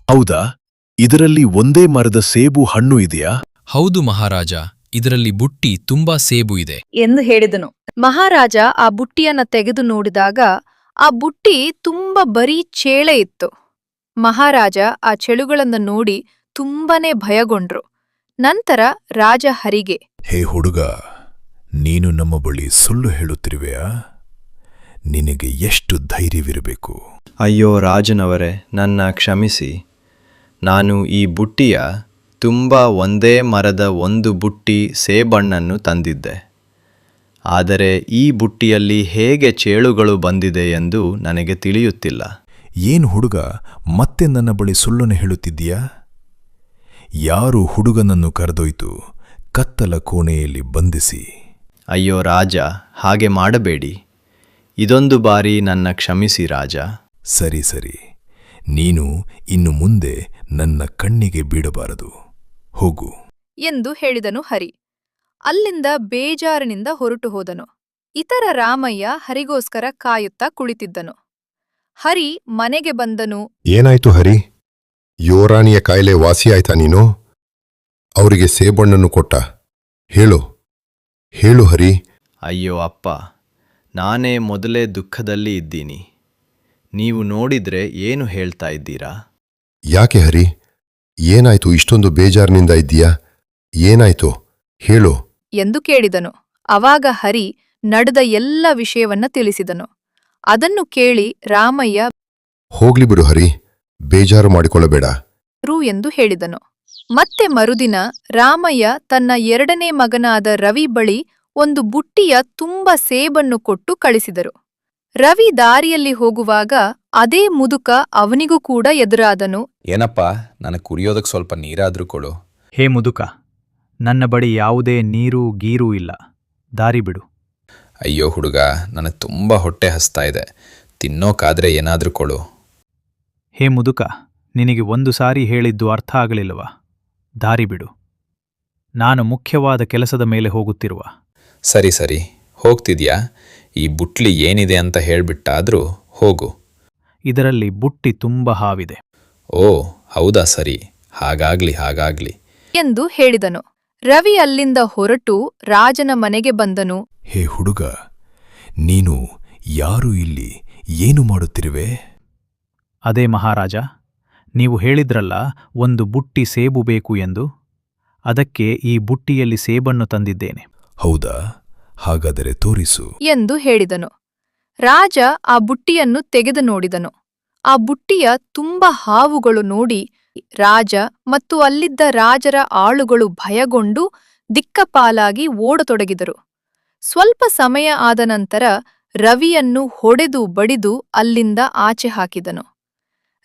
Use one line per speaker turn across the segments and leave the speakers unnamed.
ಹೌದಾ? ಇದರಲ್ಲಿ ಒಂದೇ ಮರದ ಸೇಬು ಹಣ್ಣು ಇದೆಯಾ?
ಹೌದು ಮಹಾರಾಜ, ಇದರಲ್ಲಿ ಬುಟ್ಟಿ ತುಂಬಾ ಸೇಬು ಇದೆ.
ಎಂದು ಹೇಳಿದನು. ಮಹಾರಾಜ ಆ ಬುಟ್ಟಿಯನ್ನ ತೆಗೆದು ನೋಡಿದಾಗ ಆ ಬುಟ್ಟಿ ತುಂಬ ಬರೀ ಚೇಳೆ ಇತ್ತು. ಮಹಾರಾಜ ಆ ಚೆಳುಗಳನ್ನು ನೋಡಿ ತುಂಬನೇ ಭಯಗೊಂಡ್ರು. ನಂತರ ರಾಜ ಹರಿಗೆ,
ಹೇ ಹುಡುಗ, ನೀನು ನಮ್ಮ ಬಳಿ ಸುಳ್ಳು ಹೇಳುತ್ತಿರುವೆಯಾ? ನಿನಗೆ ಎಷ್ಟು ಧೈರ್ಯವಿರಬೇಕು?
ಅಯ್ಯೋ ರಾಜನವರೇ, ನನ್ನ ಕ್ಷಮಿಸಿ. ನಾನು ಈ ಬುಟ್ಟಿಯ ತುಂಬ ಒಂದೇ ಮರದ ಒಂದು ಬುಟ್ಟಿ ಸೇಬಣ್ಣನ್ನು ತಂದಿದ್ದೆ. ಆದರೆ ಈ ಬುಟ್ಟಿಯಲ್ಲಿ ಹೇಗೆ ಚೇಳುಗಳು ಬಂದಿದೆ ಎಂದು ನನಗೆ ತಿಳಿಯುತ್ತಿಲ್ಲ.
ಏನು ಹುಡುಗ, ಮತ್ತೆ ನನ್ನ ಬಳಿ ಸುಳ್ಳನ್ನು ಹೇಳುತ್ತಿದ್ದೀಯಾ? ಯಾರು ಹುಡುಗನನ್ನು ಕರೆದೊಯ್ತು ಕತ್ತಲ ಕೋಣೆಯಲ್ಲಿ ಬಂಧಿಸಿ.
ಅಯ್ಯೋ ರಾಜ, ಹಾಗೆ ಮಾಡಬೇಡಿ. ಇದೊಂದು ಬಾರಿ ನನ್ನ ಕ್ಷಮಿಸಿ ರಾಜ.
ಸರಿ ಸರಿ, ನೀನು ಇನ್ನು ಮುಂದೆ ನನ್ನ ಕಣ್ಣಿಗೆ ಬೀಳಬಾರದು. ಹೋಗು
ಎಂದು ಹೇಳಿದನು ಹರಿ. ಅಲ್ಲಿಂದ ಬೇಜಾರಿನಿಂದ ಹೊರಟು ಹೋದನು. ಇತರ ರಾಮಯ್ಯ ಹರಿಗೋಸ್ಕರ ಕಾಯುತ್ತಾ ಕುಳಿತಿದ್ದನು. ಹರಿ ಮನೆಗೆ ಬಂದನು.
ಏನಾಯ್ತು ಹರಿ? ಯೋರಾಣಿಯ ಕಾಯಿಲೆ ವಾಸಿಯಾಯ್ತಾ ನೀನು? ಅವರಿಗೆ ಸೇಬಣ್ಣನ್ನು ಕೊಟ್ಟ? ಹೇಳು ಹೇಳು ಹರಿ.
ಅಯ್ಯೋ ಅಪ್ಪ, ನಾನೇ ಮೊದಲೇ ದುಃಖದಲ್ಲಿ ಇದ್ದೀನಿ. ನೀವು ನೋಡಿದ್ರೆ ಏನು ಹೇಳ್ತಾ ಇದ್ದೀರಾ?
ಯಾಕೆ ಹರಿ? ಏನಾಯ್ತು? ಇಷ್ಟೊಂದು ಬೇಜಾರಿನಿಂದ ಇದ್ದೀಯಾ? ಏನಾಯ್ತು ಹೇಳು
ಎಂದು ಕೇಳಿದನು. ಅವಾಗ ಹರಿ ನಡೆದ ಎಲ್ಲ ವಿಷಯವನ್ನ ತಿಳಿಸಿದನು. ಅದನ್ನು ಕೇಳಿ ರಾಮಯ್ಯ
ಹೋಗ್ಲಿ ಬಿಡು ಹರಿ, ಬೇಜಾರು ಮಾಡಿಕೊಳ್ಳಬೇಡ.
ಎಂದು ಹೇಳಿದನು. ಮತ್ತೆ ಮರುದಿನ ರಾಮಯ್ಯ ತನ್ನ ಎರಡನೇ ಮಗನಾದ ರವಿ ಬಳಿ ಒಂದು ಬುಟ್ಟಿಯ ತುಂಬ ಸೇಬನ್ನು ಕೊಟ್ಟು ಕಳಿಸಿದರು. ರವಿ ದಾರಿಯಲ್ಲಿ ಹೋಗುವಾಗ ಅದೇ ಮುದುಕ ಅವನಿಗೂ ಕೂಡ ಎದುರಾದನು.
ಏನಪ್ಪ, ನನಗೆ ಕುಡಿಯೋದಕ್ಕೆ ಸ್ವಲ್ಪ ನೀರಾದ್ರೂ ಕೊಡು.
ಹೇ ಮುದುಕ, ನನ್ನ ಬಳಿ ಯಾವುದೇ ನೀರು ಗೀರೂ ಇಲ್ಲ, ದಾರಿ ಬಿಡು.
ಅಯ್ಯೋ ಹುಡುಗ, ನನಗೆ ತುಂಬ ಹೊಟ್ಟೆ ಹಸ್ತಾ ಇದೆ, ತಿನ್ನೋಕಾದ್ರೆ ಏನಾದ್ರೂ ಕೊಡು.
ಹೇ ಮುದುಕ, ನಿನಗೆ ಒಂದು ಸಾರಿ ಹೇಳಿದ್ದು ಅರ್ಥ ಆಗಲಿಲ್ಲವಾ? ದಾರಿ ಬಿಡು. ನಾನು ಮುಖ್ಯವಾದ ಕೆಲಸದ ಮೇಲೆ ಹೋಗುತ್ತಿರುವ.
ಸರಿ ಸರಿ, ಹೋಗ್ತಿದ್ಯಾ? ಈ ಬುಟ್ಲಿ ಏನಿದೆ ಅಂತ ಹೇಳ್ಬಿಟ್ಟಾದ್ರೂ ಹೋಗು.
ಇದರಲ್ಲಿ ಬುಟ್ಟಿ ತುಂಬ ಹಾವಿದೆ.
ಓ ಹೌದಾ, ಸರಿ, ಹಾಗಾಗ್ಲಿ
ಎಂದು ಹೇಳಿದನು. ರವಿ ಅಲ್ಲಿಂದ ಹೊರಟು ರಾಜನ ಮನೆಗೆ ಬಂದನು.
ಹೇ ಹುಡುಗ, ನೀನು ಯಾರು ಇಲ್ಲಿ ಏನು ಮಾಡುತ್ತಿರುವೆ?
ಅದೇ ಮಹಾರಾಜ, ನೀವು ಹೇಳಿದ್ರಲ್ಲ ಒಂದು ಬುಟ್ಟಿ ಸೇಬು ಬೇಕು ಎಂದು, ಅದಕ್ಕೆ ಈ ಬುಟ್ಟಿಯಲ್ಲಿ ಸೇಬನ್ನು ತಂದಿದ್ದೇನೆ.
ಹೌದಾ? ಹಾಗಾದರೆ ತೋರಿಸು
ಎಂದು ಹೇಳಿದನು. ರಾಜ ಆ ಬುಟ್ಟಿಯನ್ನು ತೆಗೆದು ನೋಡಿದನು. ಆ ಬುಟ್ಟಿಯ ತುಂಬ ಹಾವುಗಳು ನೋಡಿ ರಾಜ ಮತ್ತು ಅಲ್ಲಿದ್ದ ರಾಜರ ಆಳುಗಳು ಭಯಗೊಂಡು ದಿಕ್ಕಪಾಲಾಗಿ ಓಡತೊಡಗಿದರು. ಸ್ವಲ್ಪ ಸಮಯ ಆದ ನಂತರ ರವಿಯನ್ನು ಹೊಡೆದು ಬಡಿದು ಅಲ್ಲಿಂದ ಆಚೆ ಹಾಕಿದನು.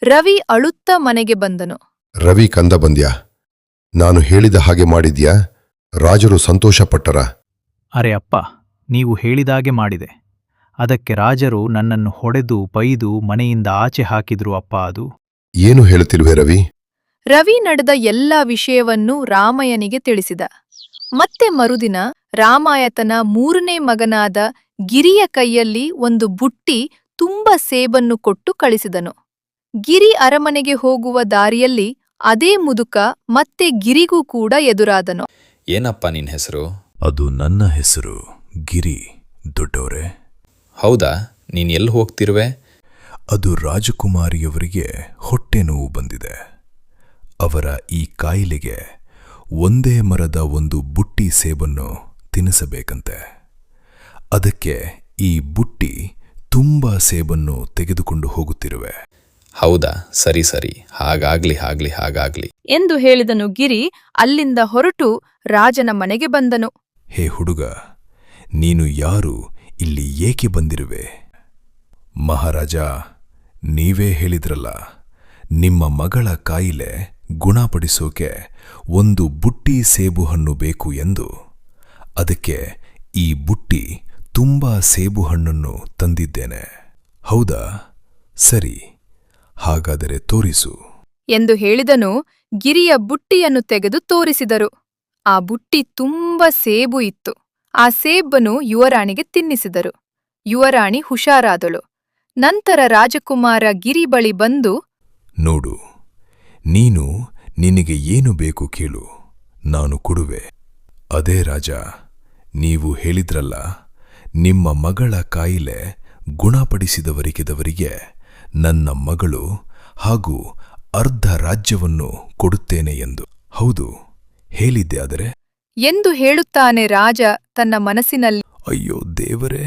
ರವಿ ಅಳುತ್ತಾ ಮನೆಗೆ ಬಂದನು.
ರವಿ ಕಂದ ಬಂದ್ಯಾ? ನಾನು ಹೇಳಿದ ಹಾಗೆ ಮಾಡಿದ್ಯಾ? ರಾಜರು ಸಂತೋಷಪಟ್ಟರ?
ಅರೆ ಅಪ್ಪ, ನೀವು ಹೇಳಿದಾಗೆ ಮಾಡಿದೆ. ಅದಕ್ಕೆ ರಾಜರು ನನ್ನನ್ನು ಹೊಡೆದು ಬೈದು ಮನೆಯಿಂದ ಆಚೆ ಹಾಕಿದ್ರು ಅಪ್ಪ. ಅದು
ಏನು ಹೇಳುತ್ತಿರುವೆ ರವಿ?
ರವಿ ನಡೆದ ಎಲ್ಲ ವಿಷಯವನ್ನೂ ರಾಮಯ್ಯನಿಗೆ ತಿಳಿಸಿದ. ಮತ್ತೆ ಮರುದಿನ ರಾಮಾಯತನ ಮೂರನೇ ಮಗನಾದ ಗಿರಿಯ ಕೈಯಲ್ಲಿ ಒಂದು ಬುಟ್ಟಿ ತುಂಬ ಸೇಬನ್ನು ಕೊಟ್ಟು ಕಳಿಸಿದನು. ಗಿರಿ ಅರಮನೆಗೆ ಹೋಗುವ ದಾರಿಯಲ್ಲಿ ಅದೇ ಮುದುಕ ಮತ್ತೆ ಗಿರಿಗೂ ಕೂಡ ಎದುರಾದನು.
ಏನಪ್ಪ ನಿನ್ನ ಹೆಸರು?
ಅದು ನನ್ನ ಹೆಸರು ಗಿರಿ, ದೊಡ್ಡವರೇ.
ಹೌದಾ? ನೀನ್ ಎಲ್ಲಿ ಹೋಗ್ತಿರುವೆ?
ಅದು ರಾಜಕುಮಾರಿಯವರಿಗೆ ಹೊಟ್ಟೆ ನೋವು ಬಂದಿದೆ. ಅವರ ಈ ಕಾಯಿಲೆಗೆ ಒಂದೇ ಮರದ ಒಂದು ಬುಟ್ಟಿ ಸೇಬನ್ನು ತಿನ್ನಿಸಬೇಕಂತೆ. ಅದಕ್ಕೆ ಈ ಬುಟ್ಟಿ ತುಂಬ ಸೇಬನ್ನು ತೆಗೆದುಕೊಂಡು ಹೋಗುತ್ತಿರುವೆ.
ಹೌದಾ, ಸರಿ ಸರಿ, ಹಾಗಾಗ್ಲಿ
ಎಂದು ಹೇಳಿದನು. ಗಿರಿ ಅಲ್ಲಿಂದ ಹೊರಟು ರಾಜನ ಮನೆಗೆ ಬಂದನು.
ಹೇ ಹುಡುಗ, ನೀನು ಯಾರು? ಇಲ್ಲಿ ಏಕೆ ಬಂದಿರುವೆ? ಮಹಾರಾಜ, ನೀವೇ ಹೇಳಿದ್ರಲ್ಲ, ನಿಮ್ಮ ಮಗಳ ಕಾಯಿಲೆ ಗುಣಪಡಿಸೋಕೆ ಒಂದು ಬುಟ್ಟಿ ಸೇಬು ಹಣ್ಣು ಬೇಕು ಎಂದು. ಅದಕ್ಕೆ ಈ ಬುಟ್ಟಿ ತುಂಬಾ ಸೇಬು ಹಣ್ಣನ್ನು ತಂದಿದ್ದೇನೆ. ಹೌದಾ? ಸರಿ, ಹಾಗಾದರೆ ತೋರಿಸು
ಎಂದು ಹೇಳಿದನು. ಗಿರಿಯ ಬುಟ್ಟಿಯನ್ನು ತೆಗೆದು ತೋರಿಸಿದರು. ಆ ಬುಟ್ಟಿ ತುಂಬ ಸೇಬು ಇತ್ತು. ಆ ಸೇಬನ್ನು ಯುವರಾಣಿಗೆ ತಿನ್ನಿಸಿದರು. ಯುವರಾಣಿ ಹುಷಾರಾದಳು. ನಂತರ ರಾಜಕುಮಾರ ಗಿರಿ ಬಳಿ ಬಂದು,
ನೋಡು, ನೀನು ನಿನಗೆ ಏನು ಬೇಕು ಕೇಳು, ನಾನು ಕೊಡುವೆ. ಅದೇ ರಾಜ, ನೀವು ಹೇಳಿದ್ರಲ್ಲ, ನಿಮ್ಮ ಮಗಳ ಕಾಯಿಲೆ ಗುಣಪಡಿಸಿದವರಿಗೆ ನನ್ನ ಮಗಳು ಹಾಗೂ ಅರ್ಧ ರಾಜ್ಯವನ್ನು ಕೊಡುತ್ತೇನೆ ಎಂದು. ಹೌದು, ಹೇಳಿದ್ದೆ ಆದರೆ
ಎಂದು ಹೇಳುತ್ತಾನೆ ರಾಜ ತನ್ನ ಮನಸ್ಸಿನಲ್ಲಿ.
ಅಯ್ಯೋ ದೇವರೇ,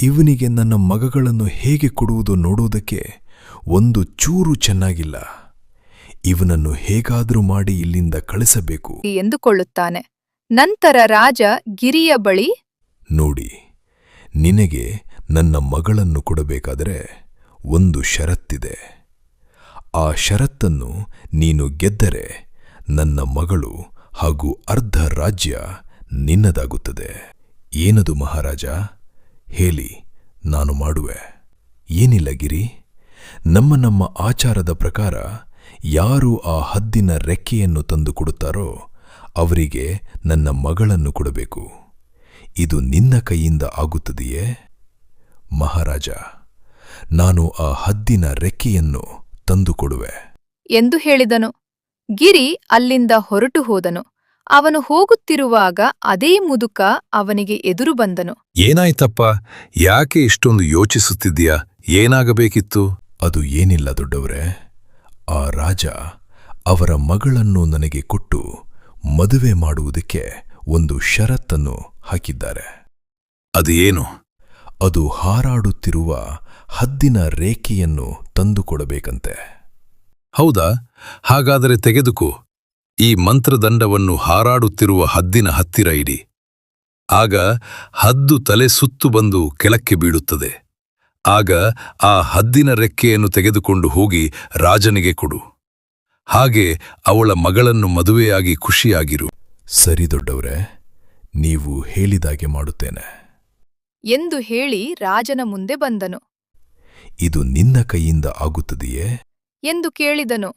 ಇವನಿಗೆ ನನ್ನ ಮಗಗಳನ್ನು ಹೇಗೆ ಕೊಡುವುದು ನೋಡುವುದಕ್ಕೆ ಒಂದು ಚೂರು ಚೆನ್ನಾಗಿಲ್ಲ. ಇವನನ್ನು ಹೇಗಾದರೂ ಮಾಡಿ ಇಲ್ಲಿಂದ ಕಳಿಸಬೇಕು
ಎಂದುಕೊಳ್ಳುತ್ತಾನೆ. ನಂತರ ರಾಜ ಗಿರಿಯ ಬಳಿ,
ನೋಡಿ, ನಿನಗೆ ನನ್ನ ಮಗಳನ್ನು ಕೊಡಬೇಕಾದರೆ ಒಂದು ಷರತ್ತಿದೆ. ಆ ಷರತ್ತನ್ನು ನೀನು ಗೆದ್ದರೆ ನನ್ನ ಮಗಳು ಹಾಗೂ ಅರ್ಧ ರಾಜ್ಯ ನಿನ್ನದಾಗುತ್ತದೆ. ಏನದು ಮಹಾರಾಜ? ಹೇಳಿ, ನಾನು ಮಾಡುವೆ. ಏನಿಲ್ಲ ಗಿರಿ, ನಮ್ಮ ಆಚಾರದ ಪ್ರಕಾರ ಯಾರು ಆ ಹದ್ದಿನ ರೆಕ್ಕೆಯನ್ನು ತಂದು ಕೊಡುತ್ತಾರೋ ಅವರಿಗೆ ನನ್ನ ಮಗಳನ್ನು ಕೊಡಬೇಕು. ಇದು ನಿನ್ನ ಕೈಯಿಂದ ಆಗುತ್ತದೆಯೇ? ಮಹಾರಾಜ, ನಾನು ಆ ಹದ್ದಿನ ರೆಕ್ಕೆಯನ್ನು ತಂದುಕೊಡುವೆ
ಎಂದು ಹೇಳಿದನು. ಗಿರಿ ಅಲ್ಲಿಂದ ಹೊರಟು ಹೋದನು. ಅವನು ಹೋಗುತ್ತಿರುವಾಗ ಅದೇ ಮುದುಕ ಅವನಿಗೆ ಎದುರು ಬಂದನು.
ಏನಾಯ್ತಪ್ಪ? ಯಾಕೆ ಇಷ್ಟೊಂದು ಯೋಚಿಸುತ್ತಿದ್ದೀಯಾ? ಏನಾಗಬೇಕಿತ್ತು?
ಅದು ಏನಿಲ್ಲ ದೊಡ್ಡವರೇ, ಆ ರಾಜ ಅವರ ಮಗಳನ್ನು ನನಗೆ ಕೊಟ್ಟು ಮದುವೆ ಮಾಡುವುದಕ್ಕೆ ಒಂದು ಷರತ್ತನ್ನು ಹಾಕಿದ್ದಾರೆ.
ಅದು ಏನು?
ಅದು ಹಾರಾಡುತ್ತಿರುವ ಹದ್ದಿನ ರೇಖೆಯನ್ನು ತಂದುಕೊಡಬೇಕಂತೆ.
ಹೌದಾ? ಹಾಗಾದರೆ ತೆಗೆದುಕೋ. ಈ ಮಂತ್ರದಂಡವನ್ನು ಹಾರಾಡುತ್ತಿರುವ ಹದ್ದಿನ ಹತ್ತಿರ ಇಡಿ. ಆಗ ಹದ್ದು ತಲೆ ಸುತ್ತು ಬಂದು ಕೆಳಕ್ಕೆ ಬೀಳುತ್ತದೆ. ಆಗ ಆ ಹದ್ದಿನ ರೆಕ್ಕೆಯನ್ನು ತೆಗೆದುಕೊಂಡು ಹೋಗಿ ರಾಜನಿಗೆ ಕೊಡು. ಹಾಗೆ ಅವಳ ಮಗಳನ್ನು ಮದುವೆಯಾಗಿ ಖುಷಿಯಾಗಿರು.
ಸರಿ ದೊಡ್ಡವರೇ, ನೀವು ಹೇಳಿದಾಗೆ ಮಾಡುತ್ತೇನೆ
ಎಂದು ಹೇಳಿ ರಾಜನ ಮುಂದೆ ಬಂದನು.
ಇದು ನಿನ್ನ ಕೈಯಿಂದ ಆಗುತ್ತದೆಯೇ
ಎಂದು ಕೇಳಿದನು.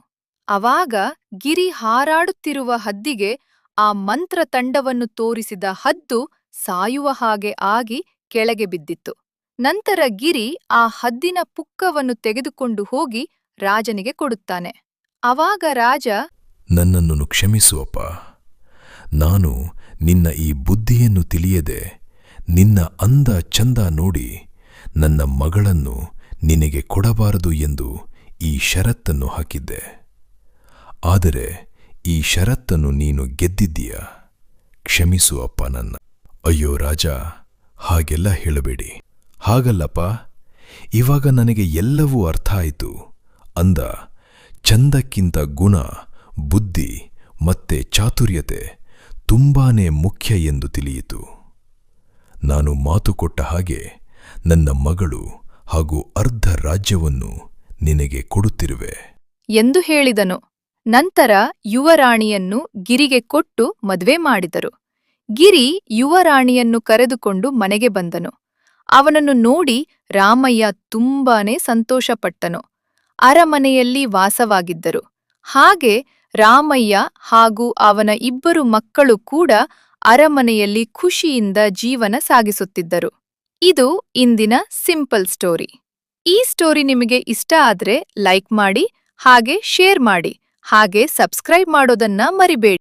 ಅವಾಗ ಗಿರಿ ಹಾರಾಡುತ್ತಿರುವ ಹದ್ದಿಗೆ ಆ ಮಂತ್ರ ತಂಡವನ್ನು ತೋರಿಸಿದ ಹದ್ದು ಸಾಯುವ ಹಾಗೆ ಆಗಿ ಕೆಳಗೆ ಬಿದ್ದಿತ್ತು. ನಂತರ ಗಿರಿ ಆ ಹದ್ದಿನ ಪುಕ್ಕವನ್ನು ತೆಗೆದುಕೊಂಡು ಹೋಗಿ ರಾಜನಿಗೆ ಕೊಡುತ್ತಾನೆ. ಅವಾಗ ರಾಜ,
ನನ್ನನ್ನು ಕ್ಷಮಿಸುವಪ್ಪ. ನಾನು ನಿನ್ನ ಈ ಬುದ್ಧಿಯನ್ನು ತಿಳಿಯದೆ ನಿನ್ನ ಅಂದ ಚಂದ ನೋಡಿ ನನ್ನ ಮಗಳನ್ನು ನಿನಗೆ ಕೊಡಬಾರದು ಎಂದು ಈ ಷರತ್ತನ್ನು ಹಾಕಿದ್ದೆ. ಆದರೆ ಈ ಷರತ್ತನ್ನು ನೀನು ಗೆದ್ದಿದ್ದೀಯ. ಕ್ಷಮಿಸು ಅಪ್ಪ ನನ್ನ. ಅಯ್ಯೋ ರಾಜ, ಹಾಗೆಲ್ಲ ಹೇಳಬೇಡಿ. ಹಾಗಲ್ಲಪ್ಪ, ಇವಾಗ ನನಗೆ ಎಲ್ಲವೂ ಅರ್ಥ ಆಯಿತು. ಅಂದ ಚಂದಕ್ಕಿಂತ ಗುಣ, ಬುದ್ಧಿ ಮತ್ತೆ ಚಾತುರ್ಯತೆ ತುಂಬಾನೇ ಮುಖ್ಯ ಎಂದು ತಿಳಿಯಿತು. ನಾನು ಮಾತು ಕೊಟ್ಟ ಹಾಗೆ ನನ್ನ ಮಗಳು ಹಾಗೂ ಅರ್ಧ ರಾಜ್ಯವನ್ನು ನಿನಗೆ ಕೊಡುತ್ತಿರುವೆ
ಎಂದು ಹೇಳಿದನು. ನಂತರ ಯುವರಾಣಿಯನ್ನು ಗಿರಿಗೆ ಕೊಟ್ಟು ಮದುವೆ ಮಾಡಿದರು. ಗಿರಿ ಯುವರಾಣಿಯನ್ನು ಕರೆದುಕೊಂಡು ಮನೆಗೆ ಬಂದನು. ಅವನನ್ನು ನೋಡಿ ರಾಮಯ್ಯ ತುಂಬಾನೇ ಸಂತೋಷಪಟ್ಟನು. ಅರಮನೆಯಲ್ಲಿ ವಾಸವಾಗಿದ್ದರು. ಹಾಗೆ ರಾಮಯ್ಯ ಹಾಗೂ ಅವನ ಇಬ್ಬರು ಮಕ್ಕಳು ಕೂಡ ಅರಮನೆಯಲ್ಲಿ ಖುಷಿಯಿಂದ ಜೀವನ ಸಾಗಿಸುತ್ತಿದ್ದರು. ಇದು ಇಂದಿನ ಸಿಂಪಲ್ ಸ್ಟೋರಿ. ಈ ಸ್ಟೋರಿ ನಿಮಗೆ ಇಷ್ಟ ಆದ್ರೆ ಲೈಕ್ ಮಾಡಿ, ಹಾಗೆ ಶೇರ್ ಮಾಡಿ, ಹಾಗೆ ಸಬ್ಸ್ಕ್ರೈಬ್ ಮಾಡೋದನ್ನ ಮರಿಬೇಡಿ.